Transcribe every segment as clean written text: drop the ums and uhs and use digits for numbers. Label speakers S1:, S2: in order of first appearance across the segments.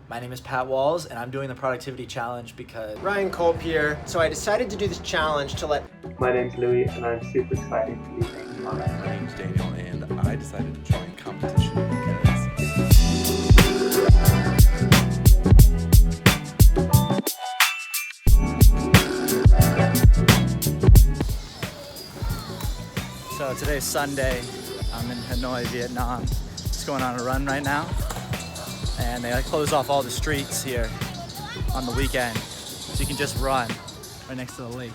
S1: My name is Pat Walls, and I'm doing the Productivity Challenge because
S2: Ryan Kolb here. So I decided to do this challenge to let...
S3: My name's Louis, and I'm super excited to be taking part.
S4: My name's Daniel, and I decided to join competition because...
S1: So today's Sunday. I'm in Hanoi, Vietnam. Just going on a run right now. And they close off all the streets here on the weekend. So you can just run right next to the lake.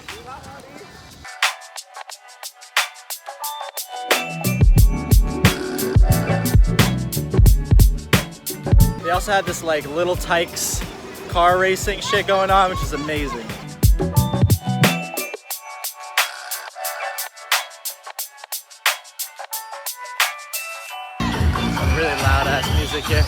S1: They also had this like Little Tykes car racing shit going on, which is amazing. Really loud ass music here.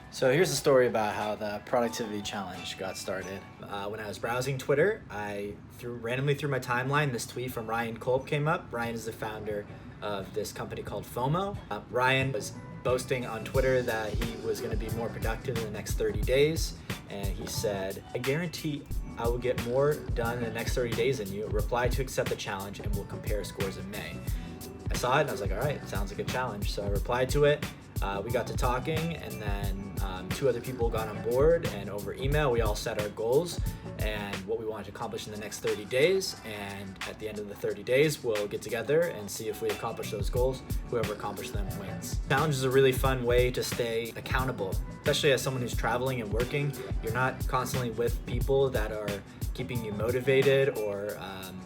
S1: So here's the story about how the Productivity Challenge got started. When I was browsing Twitter, I randomly through my timeline, this tweet from Ryan Kolb came up. Ryan is the founder of this company called FOMO. Ryan was boasting on Twitter that he was going to be more productive in the next 30 days. And he said, "I guarantee I will get more done in the next 30 days than you. Reply to accept the challenge and we'll compare scores in May." I saw it and I was like, all right, sounds like a challenge. So I replied to it. We got to talking, and then two other people got on board, and over email we all set our goals and what we wanted to accomplish in the next 30 days. And at the end of the 30 days, we'll get together and see if we accomplish those goals. Whoever accomplishes them wins. Challenge is a really fun way to stay accountable, especially as someone who's traveling and working. You're not constantly with people that are keeping you motivated or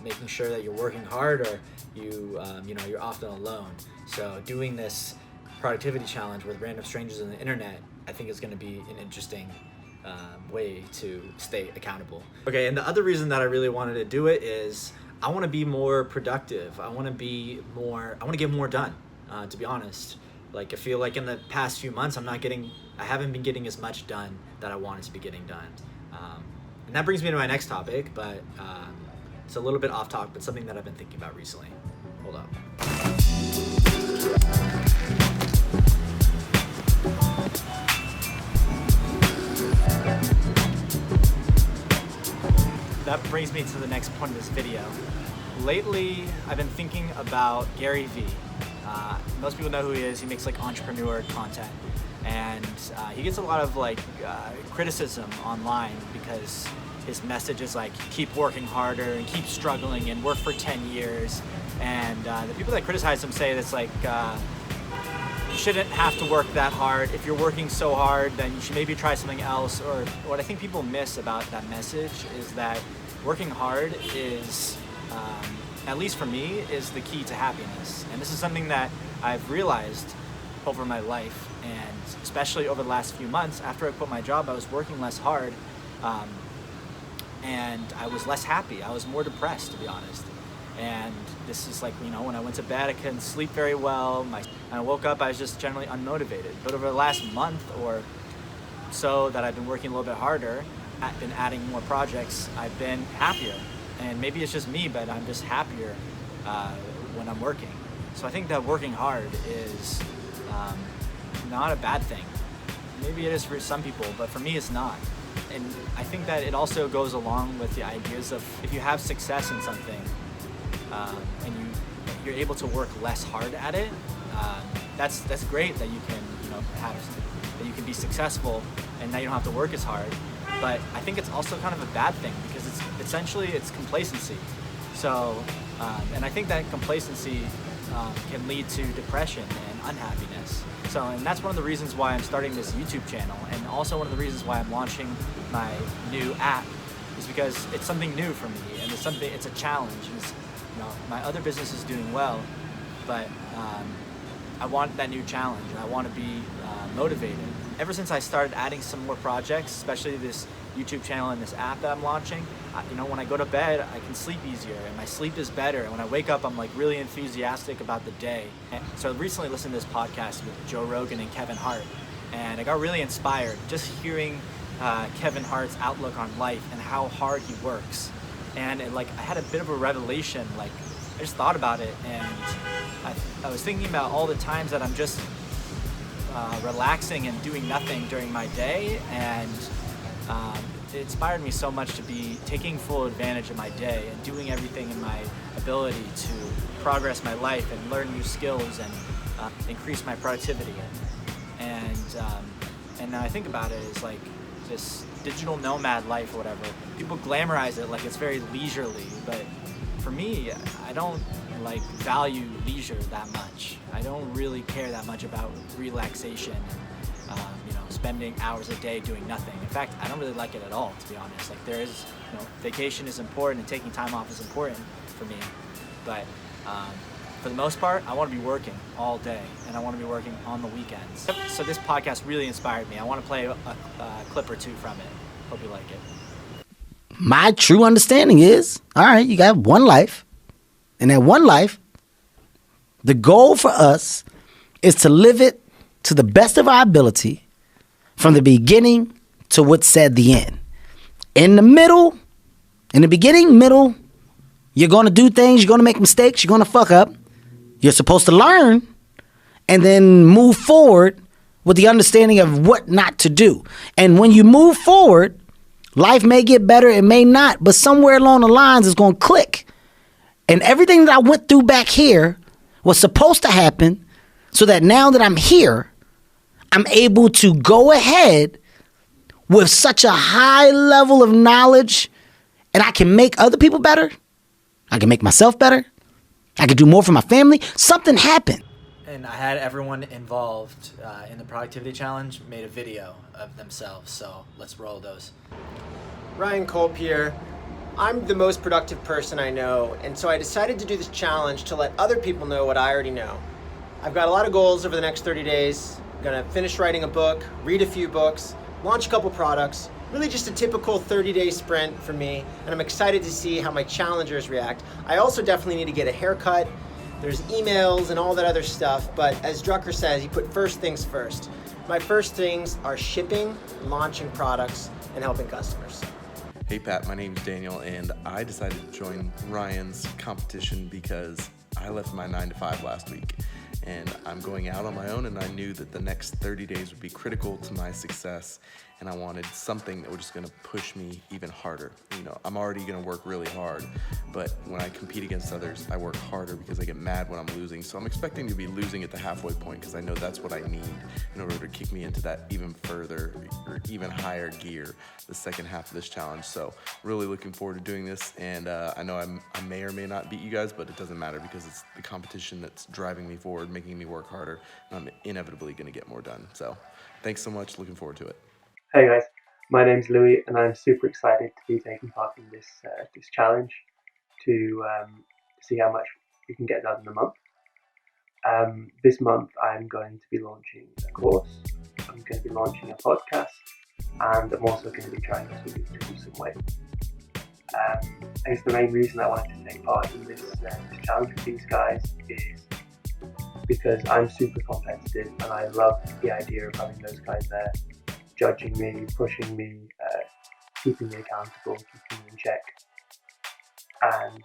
S1: making sure that you're working hard, or you're often alone. So doing this productivity challenge with random strangers on the internet, I think is going to be an interesting way to stay accountable. Okay, and the other reason that I really wanted to do it is I want to be more productive. I want to get more done, to be honest. Like, I feel like in the past few months, I haven't been getting as much done that I wanted to be getting done. And that brings me to my next topic, but it's a little bit off topic, but something that I've been thinking about recently. Hold up. That brings me to the next point of this video. Lately, I've been thinking about Gary Vee. Most people know who he is. He makes like entrepreneur content, and he gets a lot of criticism online because his message is like, keep working harder and keep struggling and work for 10 years. And the people that criticize him say that's like, you shouldn't have to work that hard. If you're working so hard, then you should maybe try something else. Or what I think people miss about that message is that working hard is, at least for me, is the key to happiness. And this is something that I've realized over my life, and especially over the last few months. After I quit my job, I was working less hard, and I was less happy. I was more depressed, to be honest. And this is like, when I went to bed, I couldn't sleep very well. And I woke up, I was just generally unmotivated. But over the last month or so that I've been working a little bit harder, I've been adding more projects, I've been happier. And maybe it's just me, but I'm just happier when I'm working. So I think that working hard is not a bad thing. Maybe it is for some people, but for me it's not. And I think that it also goes along with the ideas of, if you have success in something, and you're able to work less hard at it, that's great that you can that you can be successful and now you don't have to work as hard. But I think it's also kind of a bad thing because it's complacency. So and I think that complacency can lead to depression and unhappiness. So, and that's one of the reasons why I'm starting this YouTube channel, and also one of the reasons why I'm launching my new app, is because it's something new for me, and it's a challenge. My other business is doing well, but I want that new challenge, and I want to be motivated. Ever since I started adding some more projects, especially this YouTube channel and this app that I'm launching, when I go to bed, I can sleep easier, and my sleep is better. And when I wake up, I'm like really enthusiastic about the day. And so I recently listened to this podcast with Joe Rogan and Kevin Hart, and I got really inspired just hearing Kevin Hart's outlook on life and how hard he works. And I had a bit of a revelation. I just thought about it, and I was thinking about all the times that I'm just relaxing and doing nothing during my day, and it inspired me so much to be taking full advantage of my day and doing everything in my ability to progress my life and learn new skills and increase my productivity. And now I think about it as this digital nomad life or whatever. People glamorize it like it's very leisurely, but for me, I don't value leisure that much. I don't really care that much about relaxation and spending hours a day doing nothing. In fact, I don't really like it at all, to be honest. There is, vacation is important and taking time off is important for me, but for the most part, I want to be working all day, and I want to be working on the weekends. So this podcast really inspired me. I want to play a clip or two from it. Hope you like it.
S5: My true understanding is, all right, you got one life, and that one life, the goal for us is to live it to the best of our ability from the beginning to what's said the end. In the beginning, middle, you're going to do things, you're going to make mistakes, you're going to fuck up. You're supposed to learn and then move forward with the understanding of what not to do. And when you move forward, life may get better, it may not, but somewhere along the lines it's going to click. And everything that I went through back here was supposed to happen so that now that I'm here, I'm able to go ahead with such a high level of knowledge, and I can make other people better. I can make myself better. I could do more for my family. Something happened.
S1: And I had everyone involved in the productivity challenge made a video of themselves. So let's roll those.
S2: Ryan Kolb here. I'm the most productive person I know, and so I decided to do this challenge to let other people know what I already know. I've got a lot of goals over the next 30 days. I'm gonna finish writing a book, read a few books, launch a couple products. Really just a typical 30-day sprint for me, and I'm excited to see how my challengers react. I also definitely need to get a haircut. There's emails and all that other stuff, but as Drucker says, you put first things first. My first things are shipping, launching products, and helping customers.
S4: Hey Pat, my name's Daniel, and I decided to join Ryan's competition because I left my 9-to-5 last week. And I'm going out on my own, and I knew that the next 30 days would be critical to my success, and I wanted something that was just going to push me even harder. I'm already going to work really hard, but when I compete against others, I work harder because I get mad when I'm losing. So I'm expecting to be losing at the halfway point because I know that's what I need in order to kick me into that even further or even higher gear the second half of this challenge. So really looking forward to doing this, and I know I may or may not beat you guys, but it doesn't matter because it's the competition that's driving me forward, making me work harder, and I'm inevitably going to get more done. So thanks so much. Looking forward to it.
S3: Hey guys, my name's Louis, and I'm super excited to be taking part in this challenge to see how much we can get done in a month. This month I'm going to be launching a course, I'm going to be launching a podcast, and I'm also going to be trying to lose some weight. I guess the main reason I wanted to take part in this challenge with these guys is because I'm super competitive, and I love the idea of having those guys there judging me, pushing me, keeping me accountable, keeping me in check, and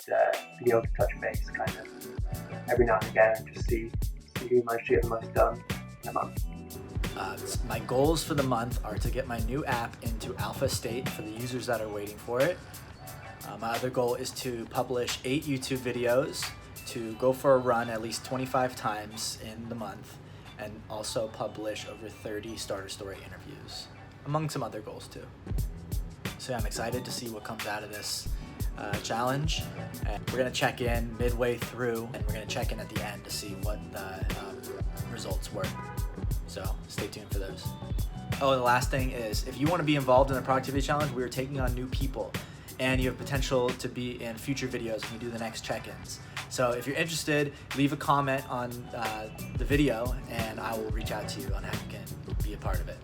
S3: being able to touch base kind of every now and again and just see who managed to get the most done in a month.
S1: My goals for the month are to get my new app into alpha state for the users that are waiting for it. My other goal is to publish 8 YouTube videos, to go for a run at least 25 times in the month, and also publish over 30 starter story interviews, among some other goals too. So yeah, I'm excited to see what comes out of this challenge. And we're gonna check in midway through, and we're gonna check in at the end to see what the results were. So stay tuned for those. Oh, and the last thing is, if you want to be involved in the productivity challenge, we are taking on new people, and you have potential to be in future videos when we do the next check-ins. So if you're interested, leave a comment on the video, and I will reach out to you on how you can be a part of it.